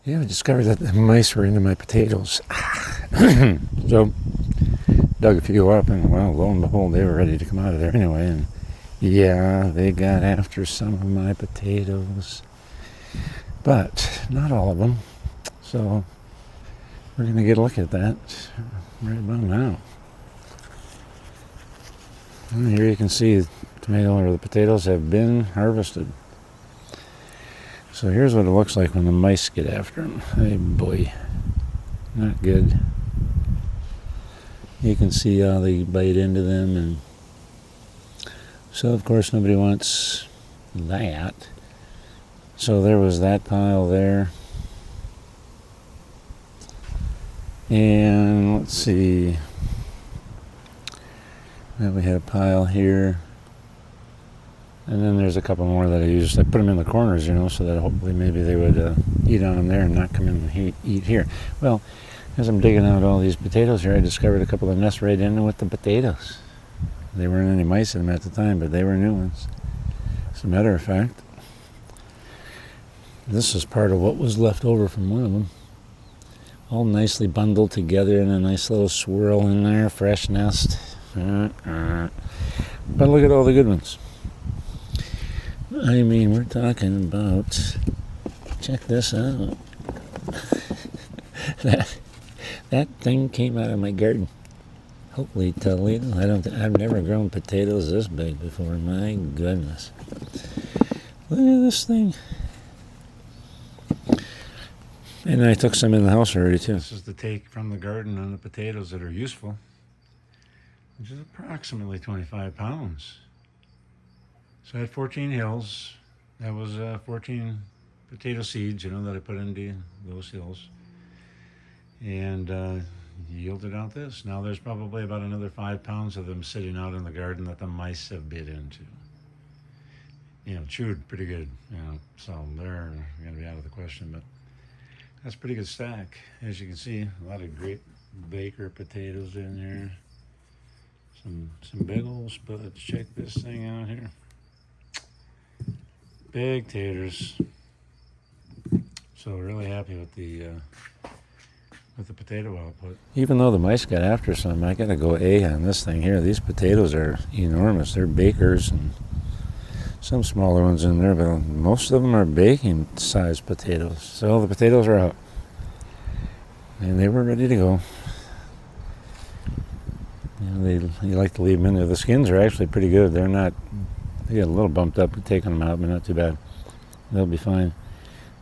Yeah, I discovered that the mice were into my potatoes. So, dug a few up, and well, lo and behold, they were ready to come out of there anyway. And yeah, they got after some of my potatoes, but not all of them. So, we're going to get a look at that right about now. And here you can see the tomato or the potatoes have been harvested. So here's what it looks like when the mice get after them. Hey boy, not good. You can see how they bite into them, and so of course nobody wants that. So there was that pile there. And let's see. Then we had a pile here. And then there's a couple more that I put them in the corners, so that hopefully maybe they would eat on them there and not come in and eat here. Well, as I'm digging out all these potatoes here, I discovered a couple of nests right in with the potatoes. There weren't any mice in them at the time, but they were new ones. As a matter of fact, this is part of what was left over from one of them. All nicely bundled together in a nice little swirl in there, fresh nest. But look at all the good ones. I mean, we're talking about, check this out. that thing came out of my garden. Hopefully Toledo. I've never grown potatoes this big before. My goodness. Look at this thing. And I took some in the house already too. This is the take from the garden on the potatoes that are useful, which is approximately 25 pounds. So I had 14 hills. That was 14 potato seeds, that I put into those hills. And yielded out this. Now there's probably about another 5 pounds of them sitting out in the garden that the mice have bit into. Chewed pretty good, so they're going to be out of the question, but that's a pretty good stack. As you can see, a lot of great baker potatoes in there. Some big old spuds. Check this thing out here. Big taters. So really happy with the potato output. Even though the mice got after some, I gotta go A on this thing here. These potatoes are enormous. They're bakers, and some smaller ones in there, but most of them are baking sized potatoes. So the potatoes are out, and they were ready to go. You like to leave them in there. The skins are actually pretty good. They get a little bumped up taking them out, but not too bad. They'll be fine.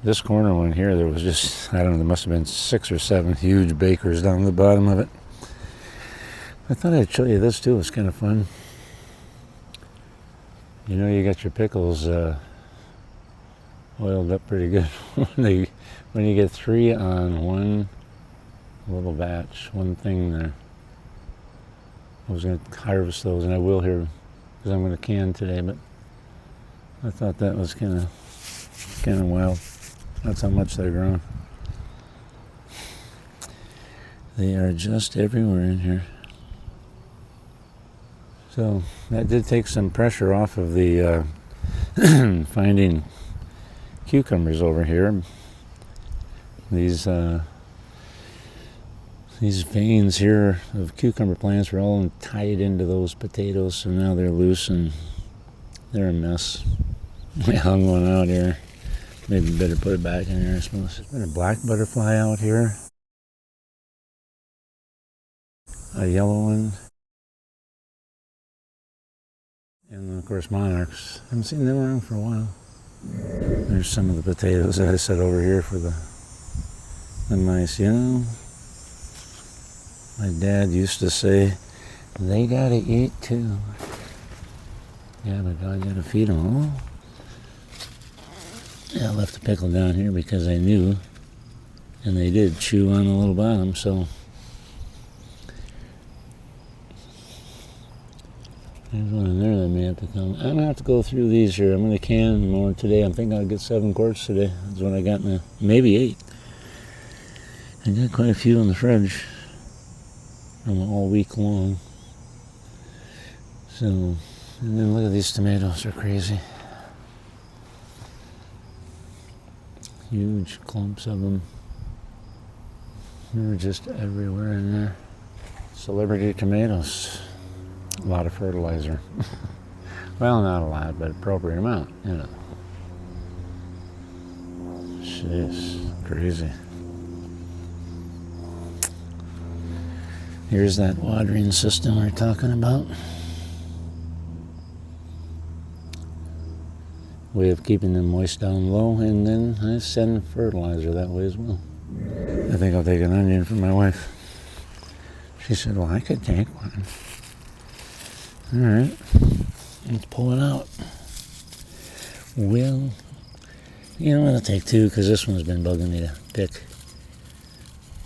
This corner one here, there was just, I don't know, there must have been 6 or 7 huge bakers down the bottom of it. I thought I'd show you this too. It's kind of fun. You got your pickles oiled up pretty good when you get 3 on one little batch, one thing there. I was going to harvest those, and I will here because I'm going to can today, but I thought that was kind of wild. That's how much they're grown. They are just everywhere in here. So that did take some pressure off of the finding cucumbers over here. These veins here of cucumber plants were all tied into those potatoes, so now they're loose and they're a mess. I hung one out here. Maybe better put it back in here, I suppose. There's a black butterfly out here. A yellow one. And of course monarchs. I haven't seen them around for a while. There's some of the potatoes that I set over here for the mice, My dad used to say, they gotta eat too. Yeah, but I gotta feed them all. Yeah, I left the pickle down here because I knew, and they did chew on the little bottom, so there's one in there that may have to come. I'm going to have to go through these here. I'm going to can more today. I'm thinking I'll get 7 quarts today. That's what I got in maybe 8. I got quite a few in the fridge from all week long. So, and then look at these tomatoes. They're crazy. Huge clumps of them. They're just everywhere in there. Celebrity tomatoes. A lot of fertilizer. Well, not a lot, but appropriate amount, you know. Jeez, crazy. Here's that watering system we're talking about. Way of keeping them moist down low, and then I send fertilizer that way as well. I think I'll take an onion for my wife. She said, well, I could take one. All right, let's pull it out. Well, you know what, I'll take two because this one's been bugging me to pick.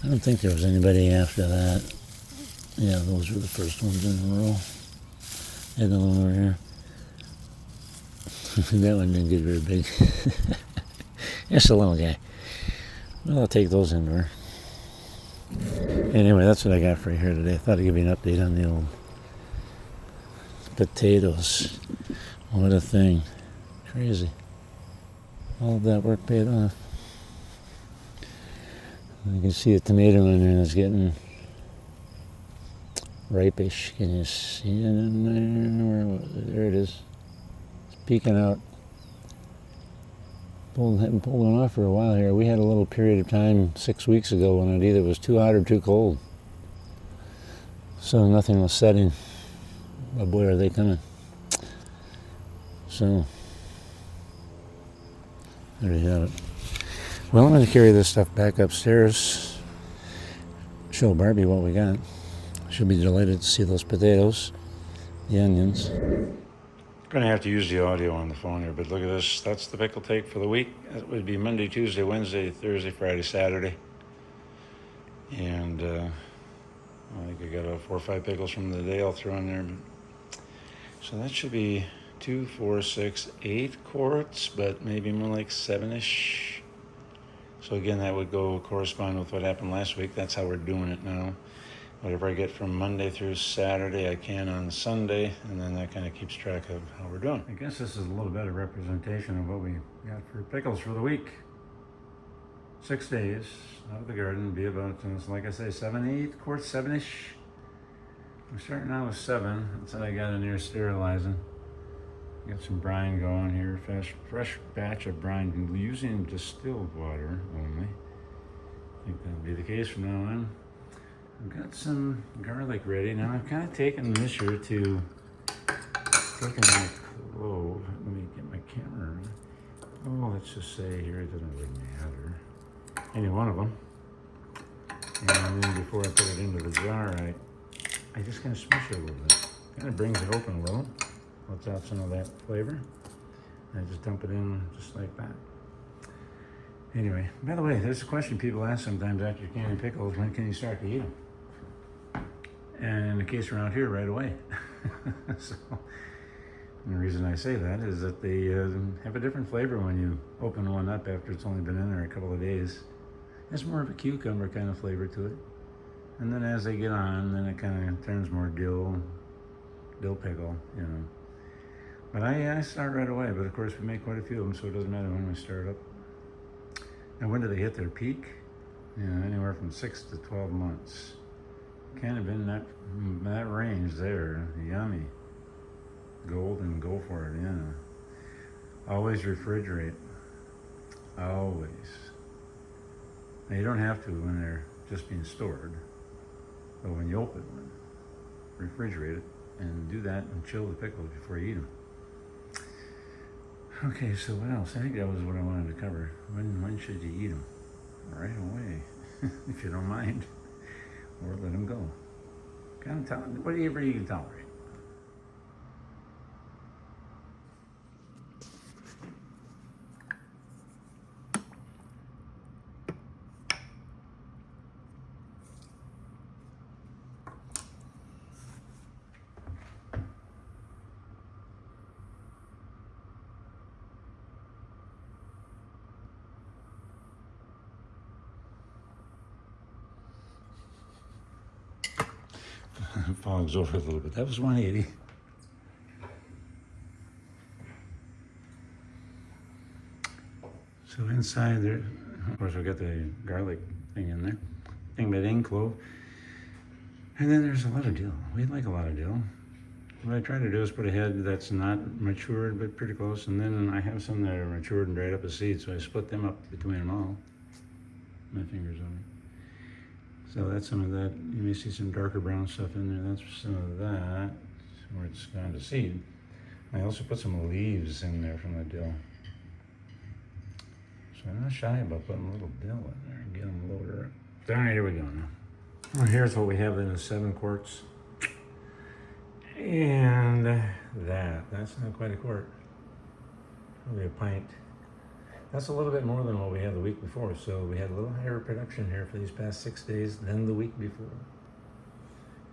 I don't think there was anybody after that. Yeah, those were the first ones in a row. Another one over here. That one didn't get very big. Just a little guy. Well, I'll take those indoor. Anyway, that's what I got for you here today. I thought I'd give you an update on the old potatoes. What a thing. Crazy. All of that work paid off. You can see the tomato in there that's getting ripish. Can you see it in there? There it is. It's peeking out. Hadn't pulled it off for a while here. We had a little period of time 6 weeks ago when it either was too hot or too cold. So nothing was setting. But boy, are they coming. So, there you have it. Well, I'm going to carry this stuff back upstairs. Show Barbie what we got. She'll be delighted to see those potatoes, the onions. Going to have to use the audio on the phone here, but look at this. That's the pickle take for the week. It would be Monday, Tuesday, Wednesday, Thursday, Friday, Saturday. And I think I got about 4 or 5 pickles from the day I'll throw in there. So that should be 2, 4, 6, 8 quarts, but maybe more like 7-ish. So again, that would go correspond with what happened last week. That's how we're doing it now. Whatever I get from Monday through Saturday, I can on Sunday, and then that kind of keeps track of how we're doing. I guess this is a little better representation of what we got for pickles for the week. 6 days out of the garden, be about, like I say, 7, 8 quarts, 7-ish. I'm starting out with 7. That's what I got in here sterilizing. Got some brine going here, fresh batch of brine, using distilled water only. I think that'll be the case from now on. I've got some garlic ready. Now I've kind of taken this year to taking my clove. Let me get my camera. Oh, let's just say here, it doesn't really matter. Any one of them. And then before I put it into the jar, I just kind of smush it a little bit. Kind of brings it open a little. Lets out some of that flavor. And I just dump it in just like that. Anyway, by the way, there's a question people ask sometimes after you're canning pickles: when can you start to eat them? And in the case around here, right away. So, and the reason I say that is that they have a different flavor when you open one up after it's only been in there a couple of days. It's more of a cucumber kind of flavor to it. And then as they get on, then it kind of turns more dill pickle, you know. But I start right away, but of course we make quite a few of them, so it doesn't matter when we start up. And when do they hit their peak? You know, anywhere from 6 to 12 months. Kind of in that range there. Yummy. Golden, go for it, yeah. Always refrigerate. Always. Now you don't have to when they're just being stored. But when you open one, refrigerate it and do that and chill the pickles before you eat them. Okay, so what else? I think that was what I wanted to cover. When should you eat them? Right away, if you don't mind, or let them go. Kind of whatever you can tolerate. Fog's over a little bit. That was 180. So inside there, of course, we got the garlic thing in there. Thing about in clove. And then there's a lot of dill. We like a lot of dill. What I try to do is put a head that's not matured, but pretty close. And then I have some that are matured and dried up as seeds, so I split them up between them all. My fingers on it. So that's some of that. You may see some darker brown stuff in there. That's some of that, where it's gone to seed. I also put some leaves in there from the dill. So I'm not shy about putting a little dill in there and get them loaded up. All right, here we go now. Well, here's what we have in the 7 quarts. And that's not quite a quart. Probably a pint. That's a little bit more than what we had the week before. So we had a little higher production here for these past 6 days than the week before.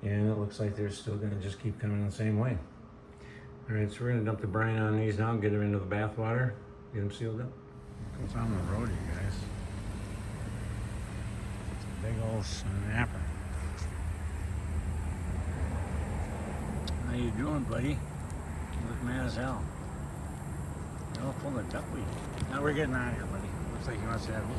And it looks like they're still gonna just keep coming the same way. All right, so we're gonna dump the brine on these now, get them into the bath water, get them sealed up. Goes on the road, you guys. Big old snapper. How you doing, buddy? You look mad as hell. You're all full of duckweed. Now we're getting out of here, buddy. Looks like he wants to have me.